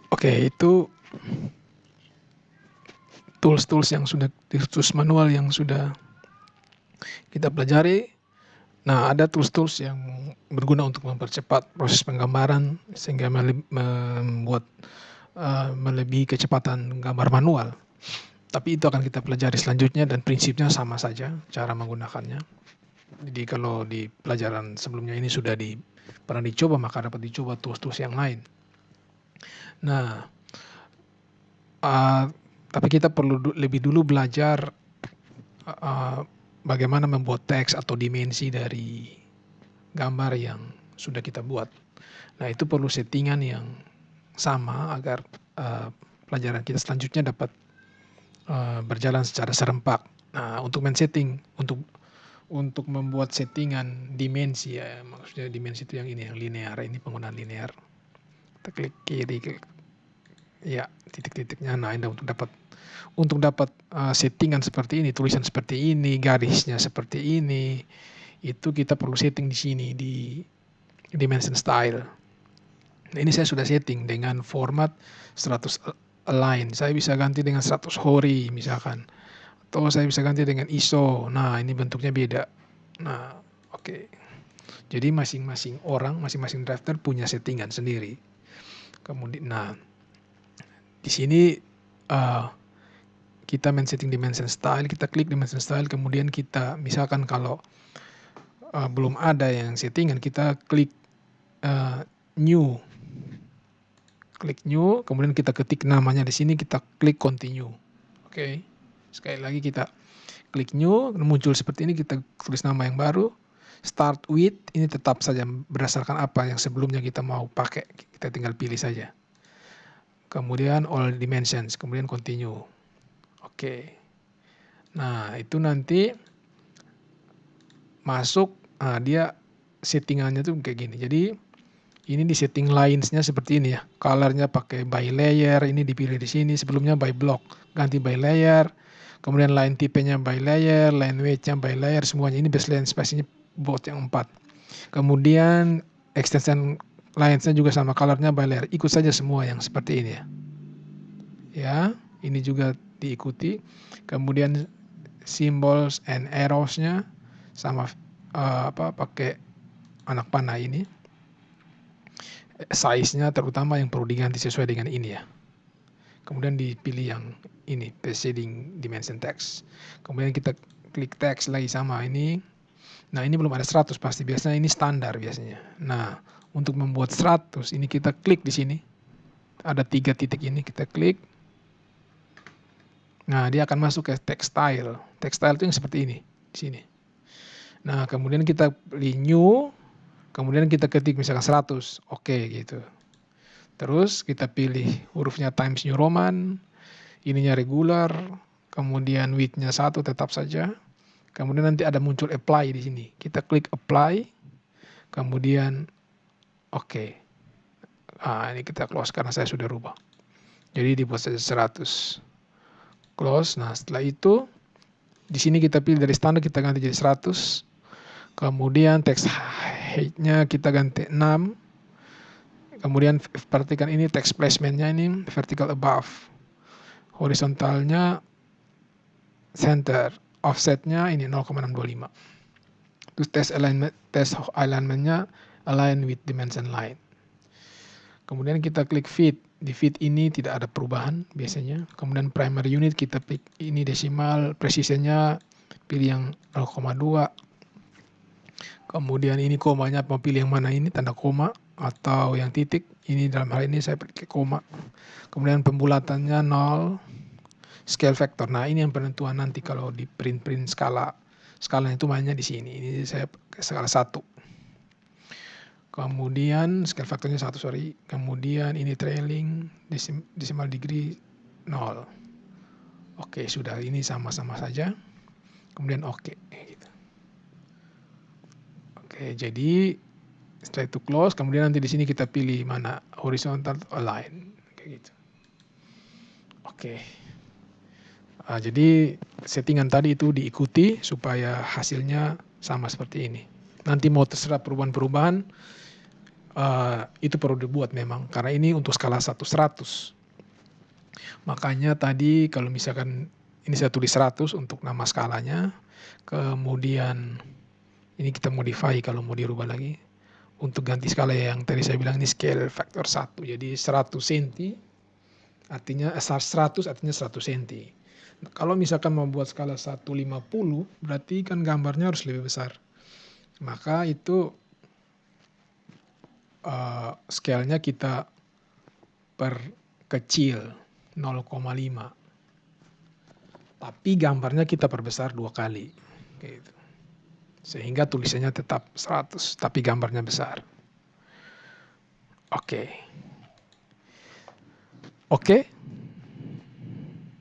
Oke, itu tools-tools yang sudah, tools manual yang sudah kita pelajari. Nah, ada tools-tools yang berguna untuk mempercepat proses penggambaran sehingga membuat melebihi kecepatan gambar manual. Tapi itu akan kita pelajari selanjutnya dan prinsipnya sama saja cara menggunakannya. Jadi kalau di pelajaran sebelumnya ini sudah pernah dicoba, maka dapat dicoba tools-tools yang lain. Nah, tapi kita perlu lebih dulu belajar bagaimana membuat teks atau dimensi dari gambar yang sudah kita buat. Nah, itu perlu settingan yang sama agar pelajaran kita selanjutnya dapat berjalan secara serempak. Nah, untuk men-setting, untuk membuat settingan dimensi, ya maksudnya dimensi itu yang ini, yang linear, ini penggunaan linear. Kita klik kiri, ya titik-titiknya. Nah, ini untuk dapat settingan seperti ini, tulisan seperti ini, garisnya seperti ini, itu kita perlu setting di sini di dimension style. Nah, ini saya sudah setting dengan format 100 align. Saya bisa ganti dengan 100 hori misalkan, atau saya bisa ganti dengan ISO. Nah, ini bentuknya beda. Nah, oke. Jadi masing-masing drafter punya settingan sendiri. Kemudian, nah, di sini kita men-setting dimension style, kita klik dimension style, kemudian kita misalkan kalau belum ada yang settingan, kita klik new. Klik new, kemudian kita ketik namanya di sini, kita klik continue. Oke. Sekali lagi kita klik new, muncul seperti ini, kita tulis nama yang baru. Start with, ini tetap saja berdasarkan apa yang sebelumnya kita mau pakai, kita tinggal pilih saja. Kemudian all dimensions, kemudian continue. Oke. Nah, itu nanti masuk, dia settingannya tuh kayak gini. Jadi ini di setting lines-nya seperti ini ya. Color-nya pakai by layer, ini dipilih di sini. Sebelumnya by block, ganti by layer. Kemudian line tipenya by layer, line weight-nya by layer, semuanya ini baseline space-nya buat yang 4. Kemudian extension lines-nya juga sama, color-nya by layer. Ikut saja semua yang seperti ini ya. Ya, ini juga diikuti. Kemudian symbols and arrows-nya sama pakai anak panah ini. Size-nya terutama yang perlu diganti sesuai dengan ini ya. Kemudian dipilih yang ini, shading dimension text. Kemudian kita klik text lagi sama ini. Nah, ini belum ada 100 pasti, biasanya ini standar biasanya. Nah, untuk membuat 100 ini kita klik di sini. Ada 3 titik ini, kita klik. Nah, dia akan masuk ke text style. Text style itu yang seperti ini, di sini. Nah, kemudian kita pilih new. Kemudian kita ketik misalkan 100, oke gitu. Terus kita pilih hurufnya Times New Roman, ininya regular, kemudian width-nya 1 tetap saja. Kemudian nanti ada muncul apply di sini. Kita klik apply, kemudian oke. Ini kita close karena saya sudah rubah. Jadi dibuat saja 100. Close. Nah, setelah itu di sini kita pilih dari standar, kita ganti jadi 100. Kemudian text height-nya kita ganti 6. Kemudian perhatikan ini text placement-nya ini vertical above. Horizontalnya center. Offset-nya ini 0,625. Terus test alignment-nya align with dimension line. Kemudian kita klik fit. Di fit ini tidak ada perubahan biasanya. Kemudian primary unit kita klik ini desimal, precision-nya pilih yang 0,2. Kemudian ini komanya mau pilih yang mana ini, tanda koma atau yang titik. Ini dalam hal ini saya pakai koma. Kemudian pembulatannya 0. Scale factor. Nah, ini yang penentuan nanti kalau di print skala. Skalanya itu mainnya di sini. Ini saya pakai skala 1. Kemudian scale factornya 1, sorry. Kemudian ini trailing decimal degree 0. Oke, sudah, ini sama-sama saja. Kemudian oke gitu. Oke, jadi setelah itu close, kemudian nanti di sini kita pilih mana horizontal atau align kayak gitu. Oke. Jadi settingan tadi itu diikuti supaya hasilnya sama seperti ini. Nanti mau terserah perubahan-perubahan, itu perlu dibuat memang, karena ini untuk skala 1:100. Makanya tadi kalau misalkan ini saya tulis 100 untuk nama skalanya, kemudian ini kita modify kalau mau dirubah lagi. Untuk ganti skala yang tadi saya bilang ini scale faktor 1, jadi 100 cm artinya 100 artinya 100 cm. Kalau misalkan mau buat skala 150 berarti kan gambarnya harus lebih besar. Maka itu scale-nya kita perkecil 0,5. Tapi gambarnya kita perbesar 2 kali. Gitu. Sehingga tulisannya tetap 100, tapi gambarnya besar. Oke. Oke,